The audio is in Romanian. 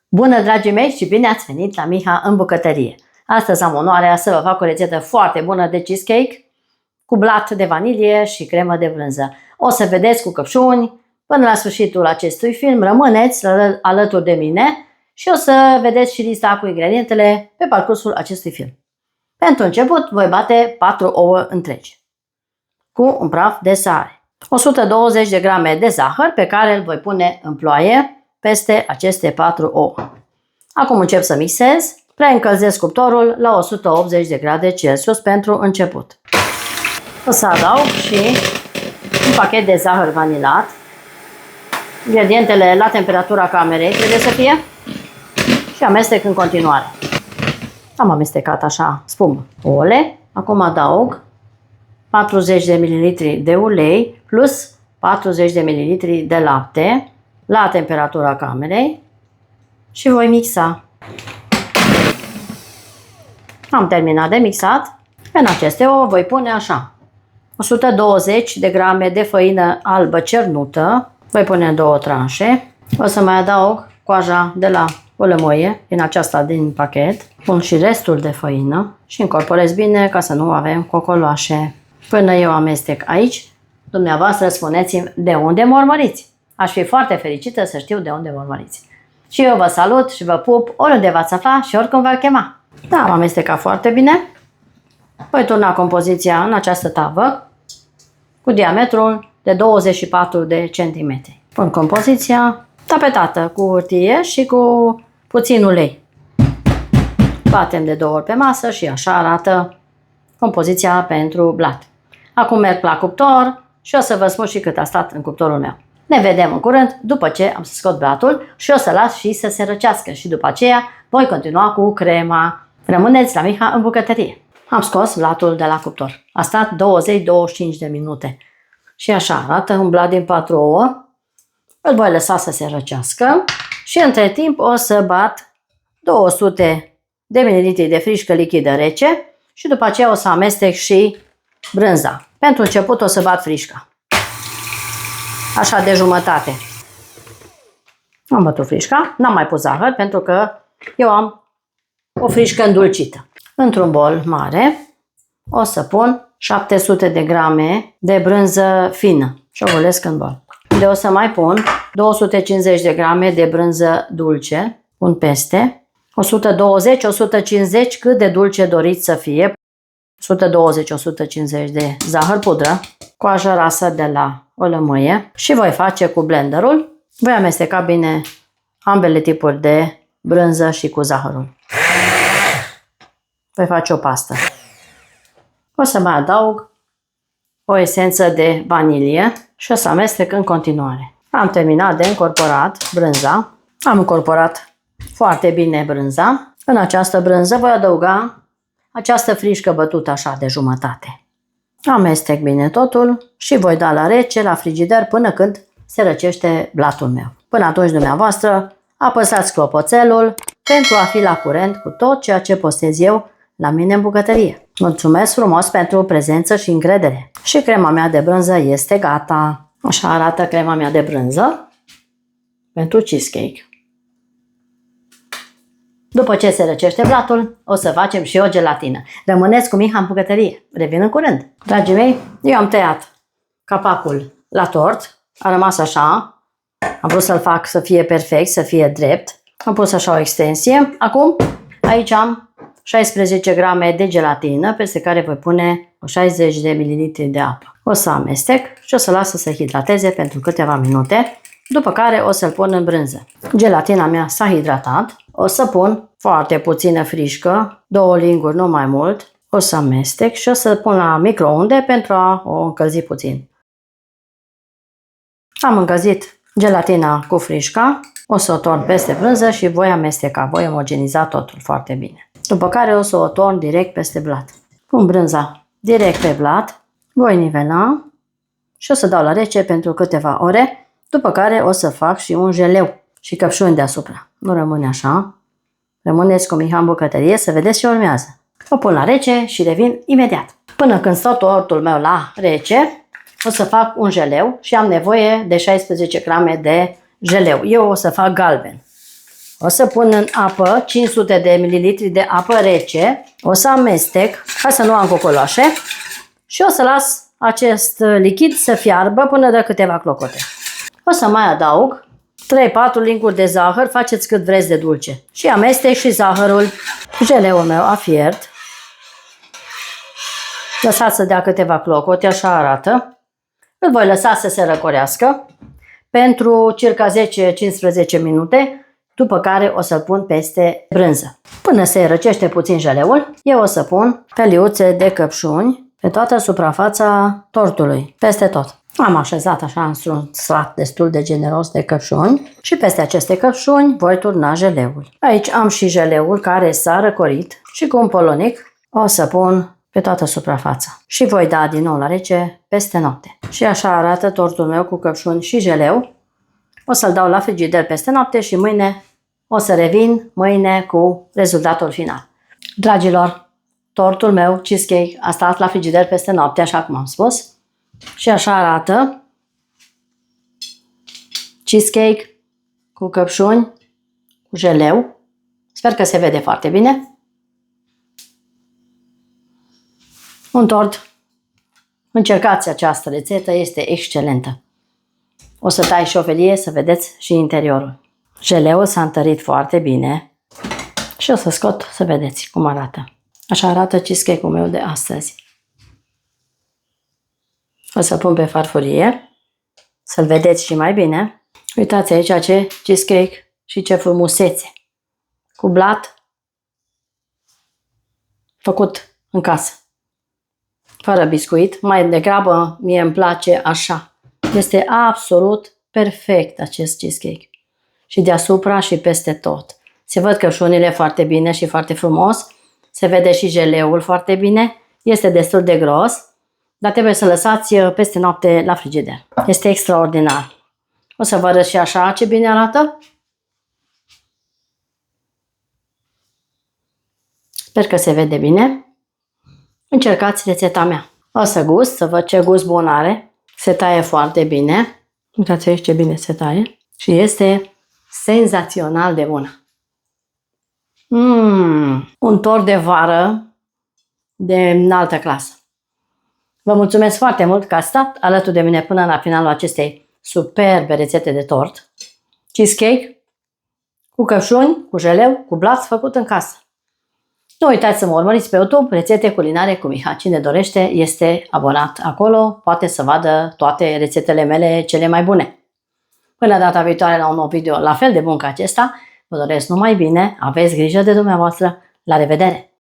Bună, dragii mei, și bine ați venit la Miha în bucătărie! Astăzi am onoarea să vă fac o rețetă foarte bună de cheesecake cu blat de vanilie și cremă de brânză. O să vedeți cu căpșuni. Până la sfârșitul acestui film rămâneți alături de mine și o să vedeți și lista cu ingredientele pe parcursul acestui film. Pentru început voi bate 4 ouă întregi cu un praf de sare, 120 de grame de zahăr pe care îl voi pune în ploaie peste aceste 4 ouă. Acum încep să mixez. Preîncălzesc cuptorul la 180 de grade Celsius pentru început. O să adaug și un pachet de zahăr vanilat. Ingredientele la temperatura camerei trebuie să fie și amestec în continuare. Am amestecat așa spumă ouăle. Acum adaug 40 de ml de ulei plus 40 de ml de lapte la temperatura camerei și voi mixa. Am terminat de mixat. În aceste ouă voi pune așa 120 de grame de făină albă cernută. Voi pune în 2 tranșe. O să mai adaug coaja de la o lămâie, din aceasta din pachet. Pun și restul de făină și incorporez bine ca să nu avem cocoloașe. Până eu amestec aici, dumneavoastră spuneți-mi de unde mă urmăriți. Aș fi foarte fericită să știu de unde mă urmăriți. Și eu vă salut și vă pup oriunde v-ați afla și oricum v-ar chema. Da, am amestecat foarte bine. Voi turna compoziția în această tavă cu diametrul de 24 de centimetri. Pun compoziția tapetată cu hârtie și cu puțin ulei. Batem de 2 ori pe masă și așa arată compoziția pentru blat. Acum merg la cuptor și o să vă spun și cât a stat în cuptorul meu. Ne vedem în curând după ce am să scot blatul și o să las și să se răcească și după aceea voi continua cu crema. Rămâneți la Miha în bucătărie. Am scos blatul de la cuptor. A stat 20-25 de minute. Și așa arată un blat din 4 ouă. Îl voi lăsa să se răcească și între timp o să bat 200 de ml de frișcă lichidă rece și după aceea o să amestec și brânza. Pentru început o să bat frișca. Așa de jumătate. Am bătut frișca, n-am mai pus zahăr pentru că eu am o frișcă îndulcită. Într-un bol mare o să pun 700 de grame de brânză fină și o golesc în bol. De o să mai pun 250 de grame de brânză dulce, pun peste, 120-150 cât de dulce doriți să fie, 120-150 de zahăr pudră, coajă rasă de la o lămâie și voi face cu blenderul. Voi amesteca bine ambele tipuri de brânză și cu zahărul. Voi face o pastă. O să mai adaug o esență de vanilie și o să amestec în continuare. Am terminat de incorporat brânza. Am incorporat foarte bine brânza. În această brânză voi adăuga această frișcă bătută așa de jumătate. Amestec bine totul și voi da la rece, la frigider, până când se răcește blatul meu. Până atunci, dumneavoastră, apăsați clopoțelul pentru a fi la curent cu tot ceea ce postez eu la mine în bucătărie. Mulțumesc frumos pentru prezență și încredere. Și crema mea de brânză este gata. Așa arată crema mea de brânză pentru cheesecake. După ce se răcește blatul, o să facem și o gelatină. Rămâneți cu Miha în bucătărie. Revin în curând. Dragii mei, eu am tăiat capacul la tort. A rămas așa. Am vrut să-l fac să fie perfect, să fie drept. Am pus așa o extensie. Acum, aici am 16 grame de gelatină, peste care voi pune 60 de ml de apă. O să amestec și o să las să se hidrateze pentru câteva minute, după care o să-l pun în brânză. Gelatina mea s-a hidratat. O să pun foarte puțină frișcă, 2 linguri, nu mai mult. O să amestec și o să pun la microunde pentru a o încălzi puțin. Am încălzit gelatina cu frișca. O să o torn peste brânză și voi amesteca, voi omogeniza totul foarte bine. După care o să o torn direct peste blat. Pun brânza direct pe blat, voi nivela și o să dau la rece pentru câteva ore, după care o să fac și un jeleu și căpșuni deasupra. Nu rămâne așa. Rămâneți cu Miha în bucătărie să vedeți ce urmează. O pun la rece și revin imediat. Până când stă tortul meu la rece, o să fac un jeleu și am nevoie de 16 grame de jeleu. Eu o să fac galben. O să pun în apă 500 de ml de apă rece. O să amestec ca să nu am cocoloașe și o să las acest lichid să fiarbă până de câteva clocote. O să mai adaug 3-4 linguri de zahăr, faceți cât vreți de dulce. Și amestec și zahărul. Jeleul meu a fiert. Lăsați să dea câteva clocote, așa arată. Îl voi lăsa să se răcorească pentru circa 10-15 minute, după care o să-l pun peste brânză. Până se răcește puțin jeleul, eu o să pun feliuțe de căpșuni pe toată suprafața tortului, peste tot. Am așezat așa într-un strat destul de generos de căpșuni și peste aceste căpșuni voi turna jeleul. Aici am și jeleul care s-a răcorit și cu un polonic o să pun pe toată suprafața. Și voi da din nou la rece peste noapte. Și așa arată tortul meu cu căpșuni și jeleu. O să-l dau la frigider peste noapte și mâine o să revin cu rezultatul final. Dragilor, tortul meu, cheesecake, a stat la frigider peste noapte, așa cum am spus. Și așa arată cheesecake cu căpșuni, cu jeleu. Sper că se vede foarte bine. Un tort. Încercați această rețetă, este excelentă. O să tai și o felie să vedeți și interiorul. Jeleul s-a întărit foarte bine și o să scot să vedeți cum arată. Așa arată cheesecake-ul meu de astăzi. O să pun pe farfurie să-l vedeți și mai bine. Uitați aici ce cheesecake și ce frumusețe. Cu blat făcut în casă. Fără biscuit, mai degrabă mie îmi place așa. Este absolut perfect acest cheesecake. Și deasupra și peste tot. Se văd căpșunile foarte bine și foarte frumos. Se vede și jeleul foarte bine. Este destul de gros, dar trebuie să lăsați peste noapte la frigider. Este extraordinar. O să vă arăt și așa ce bine arată. Sper că se vede bine. Încercați rețeta mea. O să gust, să văd ce gust bun are. Se taie foarte bine. Uitați aici ce bine se taie. Și este senzațional de bună. Un tort de vară de înaltă clasă. Vă mulțumesc foarte mult că ați stat alături de mine până la finalul acestei superbe rețete de tort. Cheesecake cu căpșuni, cu jeleu, cu blat făcut în casă. Nu uitați să mă urmăriți pe YouTube, rețete culinare cu Miha. Cine dorește este abonat acolo, poate să vadă toate rețetele mele cele mai bune. Până data viitoare la un nou video la fel de bun ca acesta, vă doresc numai bine, aveți grijă de dumneavoastră, la revedere!